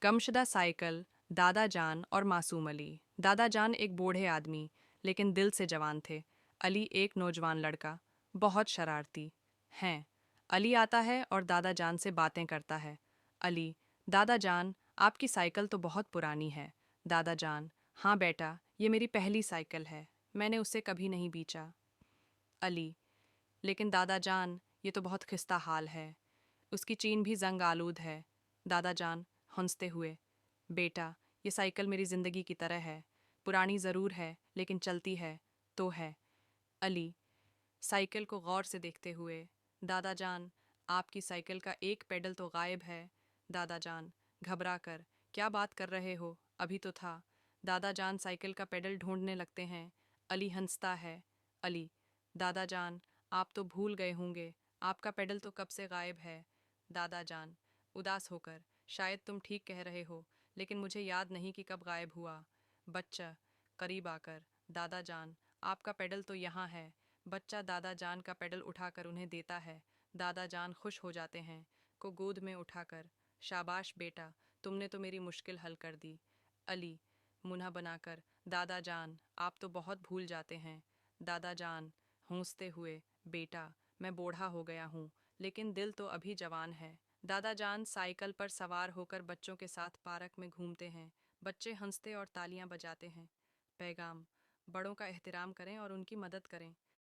गमशदा cycle, दादा जान और मासूम अली। दादा जान एक बूढ़े आदमी, लेकिन दिल से जवान थे। अली एक नौजवान लड़का, बहुत शरारती। हैं। अली आता है और दादा जान से बातें करता है। अली, दादा जान, आपकी साइकिल तो बहुत पुरानी है। दादा जान, हाँ बेटा, ये मेरी पहली साइकिल है। मैंने उसे कभी नहीं बेचा। अली, लेकिन दादा जान, ये तो बहुत खिस्ता हाल है। उसकी चीन भी जंग आलूद है। दादा जान हंसते हुए, बेटा, ये साइकिल मेरी ज़िंदगी की तरह है। पुरानी ज़रूर है, लेकिन चलती है तो है। अली, साइकिल को गौर से देखते हुए, दादा जान, आपकी साइकिल का एक पेडल तो गायब है। दादा जान घबरा कर, क्या बात कर रहे हो, अभी तो था। दादा जान साइकिल का पेडल ढूंढने लगते हैं। अली हंसता है। अली, दादा जान, आप तो भूल गए होंगे, आपका पेडल तो कब से गायब है। दादा जान उदास होकर, शायद तुम ठीक कह रहे हो, लेकिन मुझे याद नहीं कि कब गायब हुआ। बच्चा करीब आकर, दादा जान, आपका पेडल तो यहाँ है। बच्चा दादा जान का पेडल उठाकर उन्हें देता है। दादा जान खुश हो जाते हैं, को गोद में उठाकर, शाबाश बेटा, तुमने तो मेरी मुश्किल हल कर दी। अली मुन्ना बनाकर, दादा जान, आप तो बहुत भूल जाते हैं। दादा जान हूंसते हुए, बेटा, मैं बूढ़ा हो गया हूँ, लेकिन दिल तो अभी जवान है। दादा जान साइकिल पर सवार होकर बच्चों के साथ पार्क में घूमते हैं। बच्चे हंसते और तालियां बजाते हैं। पैगाम: बड़ों का एहतराम करें और उनकी मदद करें।